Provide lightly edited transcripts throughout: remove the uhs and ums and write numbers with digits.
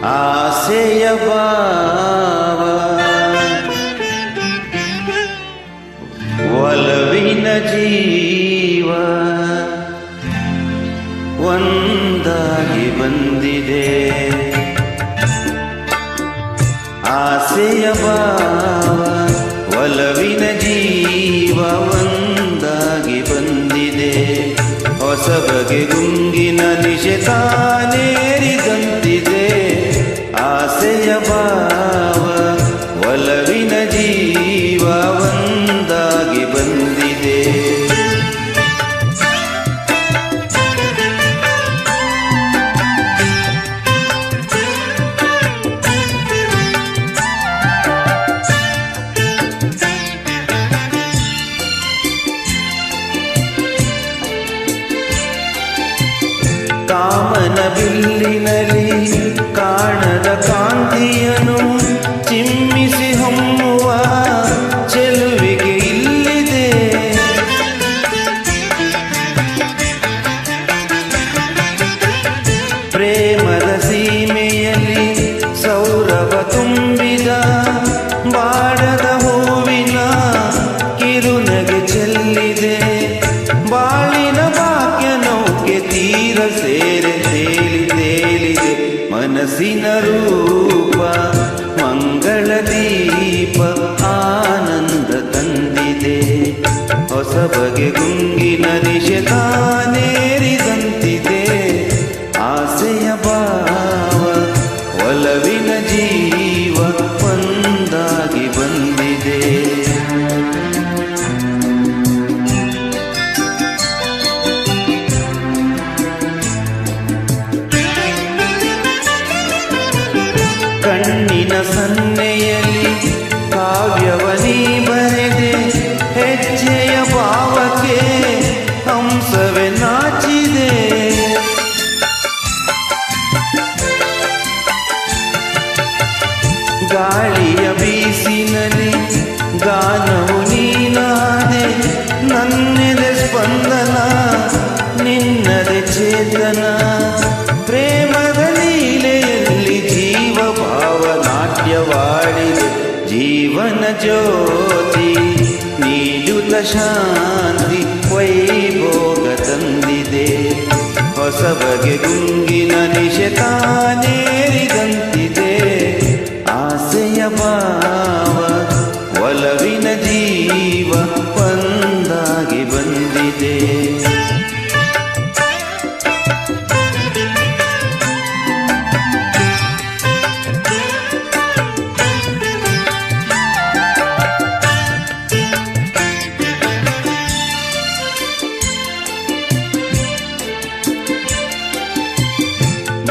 ಆಸೆಯ ಭಾವ ಒಲವಿನ ಜೀವ ಒಂದಾಗಿ ಬಂದಿದೆ. ಆಸೆಯ ಭಾವ ಒಲವಿನ ಜೀವ ಒಂದಾಗಿ ಬಂದಿದೆ. ಹೊಸ ಬಗೆ ಗುಂಗಿನ ನಿಶೆ ತಾನೇರಿದಂತಿದೆ. ಆಸೆಯ ಭಾವ ಒಲವಿನ ಜೀವ ಒಂದಾಗಿ ಬಂದಿದೆ. ಕಾಮನ ಬಿಲ್ಲಿನಲ್ಲಿ ಕಾಣದ ಕಾಂತಿಯನು ಚಿಮ್ಮಿಸಿ ಹೊಮ್ಮುವ ಚೆಲುವಿಗೆ ಇಲ್ಲಿದೆ. ಪ್ರೇಮದ ಸೀಮೆಯಲ್ಲಿ ಸೌರಭ ತುಂಬಿದ ಬಾಡದ ಹೂವಿನ ಕಿರುನಗೆ ಚೆಲ್ಲಿದೆ. ಬಾಳಿನ ಭಾಗ್ಯ ನೌಕೆ ತೀರ ಸೇರೆ ತೇಲಿದೆ. ಮನಸ್ಸಿನ ರೂಪ ಮಂಗಳ ದೀಪ ಆನಂದ ತಂದಿದೆ. ಹೊಸ ಬಗೆ ಗುಂಗಿನ ನಿಶೆ ತಾನೇರಿದಂತಿದೆ. ಆಸೆಯ ಭಾವ ಒಲವಿನ ಜೀವ ಒಂದಾಗಿ ಬಂದಿದೆ. ಕಣ್ಣಿನ ಸನ್ನೆಯಲ್ಲಿ ಕಾವ್ಯವನಿ ಬರೆದೆ. ಹೆಜ್ಜೆಯ ಭಾವಕ್ಕೆ ಹಂಸವೇ ನಾಚಿದೆ. ಗಾಳಿಯ ಬೀಸಿನಲ್ಲಿ ಗಾನವು ನೀನಾದೆ. ನನ್ನೆದೆ ಸ್ಪಂದನ ನಿನ್ನದೆ ಚೇತನ. ಪ್ರೇಮದ ಲೀಲೆಯಲ್ಲಿ ಜೀವ ಭಾವ ನಾಟ್ಯವಾಡಿದೆ. ಜೀವನ ಜ್ಯೋತಿ ನೀಡುತ್ತ ಶಾಂತಿ ವೈಭೋಗ ತಂದಿದೆ. ಹೊಸ ಬಗೆ ಗುಂಗಿನ ನಿಶೆ ತಾನೇರಿದಂತಿದೆ. ಆಸೆಯ ಭಾವ ಒಲವಿನ ಜೀವ ಒಂದಾಗಿ ಬಂದಿದೆ.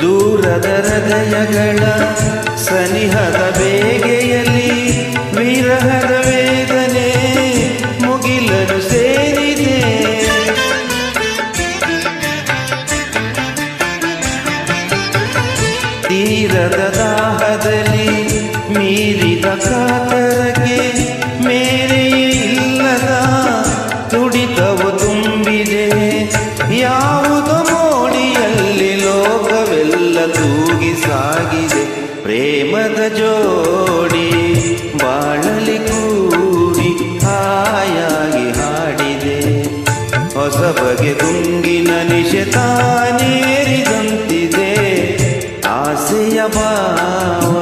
ದೂರದ ಹೃದಯಗಳ ಸನಿಹದ ಬೇಗೆಯಲ್ಲಿ ವಿರಹದ ವೇದನೆ ಮುಗಿಲನು ಸೇರಿದೆ. ತೀರದ ದಾಹದಲ್ಲಿ ಮೀರಿದ ಕಾತರಕ್ಕೆ ಮೇರೆಯೇ ಇಲ್ಲದ ತುಡಿತವು ತುಂಬಿದೆ. ಯಾವುದೋ ಮೋಡಿಯಲ್ಲಿ ಲೋಕವೆಲ್ಲ ತೂಗಿ ಸಾಗಿದೆ. ಪ್ರೇಮದ ಜೋಡಿ ಬಾಳಲಿ ಕೂಡಿ ಹಾಯಾಗಿ ಹಾಡಿದೆ. ಹೊಸ ಬಗೆ ಗುಂಗಿನ ನಿಶೆ ತಾನೇರಿದಂತಿದೆ. ಆಸೆಯ ಭಾವ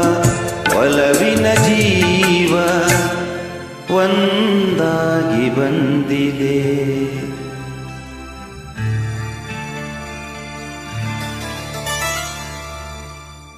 ಒಲವಿನ ಜೀವ ಒಂದಾಗಿ ಬಂದಿದೆ.